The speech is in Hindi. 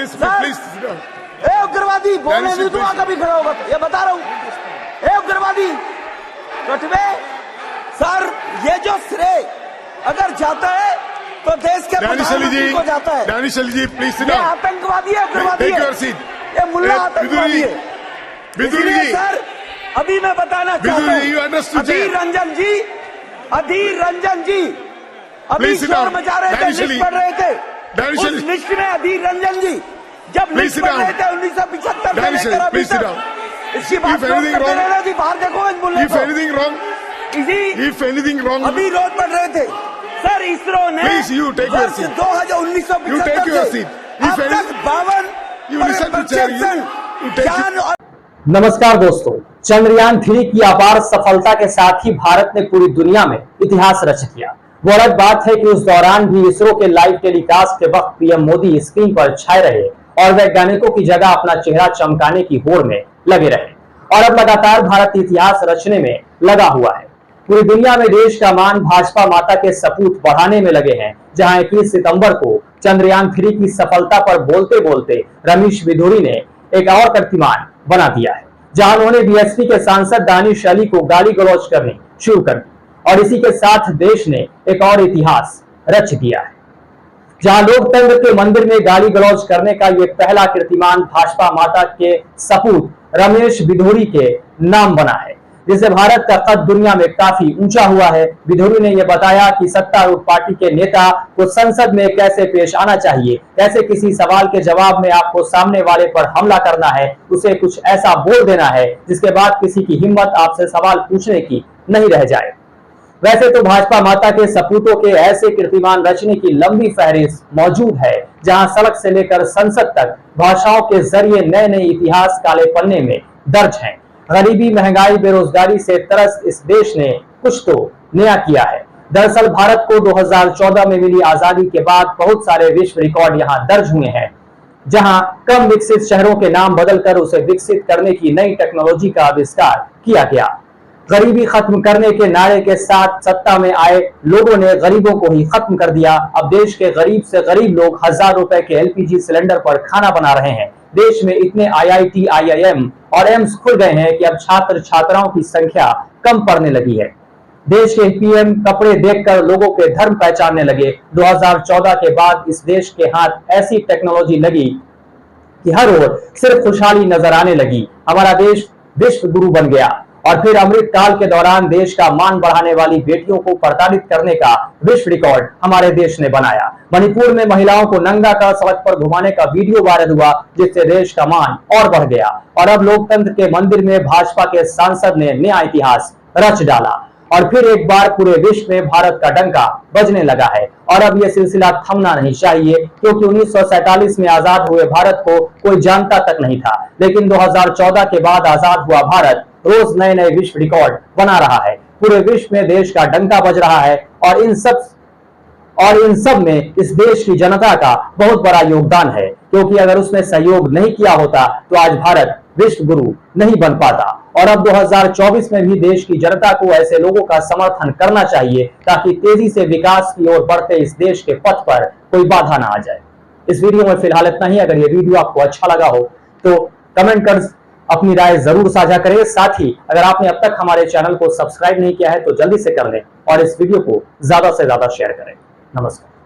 ए उग्रवादी बोलने नहीं दूंगा कभी खड़ा होगा तो, ये बता रहा हूँ। ए उग्रवादी कटवे सर, ये जो श्रेय अगर जाता है तो देश के प्रधानमंत्री को जाता है। दानिश अली जी प्लीज, ये आतंकवादी है, उग्रवादी है, ये मुल्ला आतंकवादी है। इसलिए सर अभी मैं बताना चाहता हूँ, अधीर रंजन जी अभी शोर मचा रहे थे, लिस्ट पढ़ रहे थे, उस लिस्ट में अधीर रंजन जी जब लिस्ट पढ़ रहे थे 1975 से लेकर अभी तक, इसकी बात रहना जी, बाहर देखो इस मुल्ले को, अभी रोज पढ़ रहे थे सर। इसरो ने वर्ष 1975 से अब तक 52 नमस्कार दोस्तों, चंद्रयान 3 की अपार सफलता के साथ ही भारत ने पूरी दुनिया में इतिहास रच दिया। वो अलग बात है कि उस दौरान भी इसरो के लाइव टेलीकास्ट के वक्त पीएम मोदी स्क्रीन पर छाए रहे और वैज्ञानिकों की जगह अपना चेहरा चमकाने की होड़ में लगे रहे, और अब लगातार भारत इतिहास रचने में लगा हुआ है। पूरी दुनिया में देश का मान भाजपा माता के सपूत बढ़ाने में लगे हैं। जहां 21 सितंबर को चंद्रयान 3 की सफलता पर बोलते बोलते रमेश बिधूरी ने एक और कीर्तिमान बना दिया है, जहां उन्होंने बीएसपी के सांसद दानिश अली को गाली गलौज करनी शुरू कर दी, और इसी के साथ देश ने एक और इतिहास रच दिया है, जहां लोकतंत्र के मंदिर में गाली गलौज करने का ये पहला कीर्तिमान भाजपा माता के सपूत रमेश बिधूरी के नाम बना है, जिससे भारत का कद दुनिया में काफी ऊंचा हुआ है। बिधूरी ने यह बताया कि सत्तारूढ़ पार्टी के नेता को संसद में कैसे पेश आना चाहिए, कैसे किसी सवाल के जवाब में आपको सामने वाले पर हमला करना है, उसे कुछ ऐसा बोल देना है जिसके बाद किसी की हिम्मत आपसे सवाल पूछने की नहीं रह जाए। वैसे तो भाजपा माता के सपूतों के ऐसे कीर्तिमान रचने की लंबी फहरिस्त मौजूद है, जहां सड़क से लेकर संसद तक भाषाओं के जरिए नए नए इतिहास काले पन्ने में दर्ज हैं। गरीबी, महंगाई, बेरोजगारी से त्रस्त इस देश ने कुछ तो नया किया है। दरअसल भारत को 2014 में मिली आजादी के बाद बहुत सारे विश्व रिकॉर्ड यहाँ दर्ज हुए हैं, जहां कम विकसित शहरों के नाम बदलकर उसे विकसित करने की नई टेक्नोलॉजी का आविष्कार किया गया। गरीबी खत्म करने के नारे के साथ सत्ता में आए लोगों ने गरीबों को ही खत्म कर दिया। अब देश के गरीब से गरीब लोग 1000 रुपए के एलपीजी सिलेंडर पर खाना बना रहे हैं। देश में इतने आईआईटी, आईआईएम और एम्स खुल गए हैं कि अब छात्र छात्राओं की संख्या कम पड़ने लगी है। देश के पीएम कपड़े देखकर लोगों के धर्म पहचानने लगे। 2014 के बाद इस देश के हाथ ऐसी टेक्नोलॉजी लगी कि हर ओर सिर्फ खुशहाली नजर आने लगी। हमारा देश विश्व गुरु बन गया। और फिर अमृत काल के दौरान देश का मान बढ़ाने वाली बेटियों को प्रताड़ित करने का विश्व रिकॉर्ड हमारे देश ने बनाया। मणिपुर में महिलाओं को नंगा कर सड़क पर घुमाने का वीडियो वायरल हुआ, जिससे देश का मान और बढ़ गया। और अब लोकतंत्र के मंदिर में भाजपा के सांसद ने नया इतिहास रच डाला, और फिर एक बार पूरे विश्व में भारत का डंका बजने लगा है। और अब यह सिलसिला थमना नहीं चाहिए, क्योंकि 1947 में आजाद हुए भारत को कोई जानता तक नहीं था, लेकिन 2014 के बाद आजाद हुआ भारत रोज नए नए विश्व रिकॉर्ड बना रहा है। पूरे विश्व में देश का डंका बज रहा है, और इन सब में इस देश की जनता का बहुत बड़ा योगदान है, क्योंकि अगर उसने सहयोग नहीं किया होता तो आज भारत विश्व गुरु नहीं बन पाता। और अब 2024 में भी देश की जनता को ऐसे लोगों का समर्थन करना चाहिए, ताकि तेजी से विकास की ओर बढ़ते इस देश के पथ पर कोई बाधा ना आ जाए। इस वीडियो में फिलहाल इतना ही। अगर ये वीडियो आपको अच्छा लगा हो तो कमेंट कर अपनी राय जरूर साझा करें। साथ ही अगर आपने अब तक हमारे चैनल को सब्सक्राइब नहीं किया है तो जल्दी से कर लें, और इस वीडियो को ज्यादा से ज्यादा शेयर करें। नमस्कार।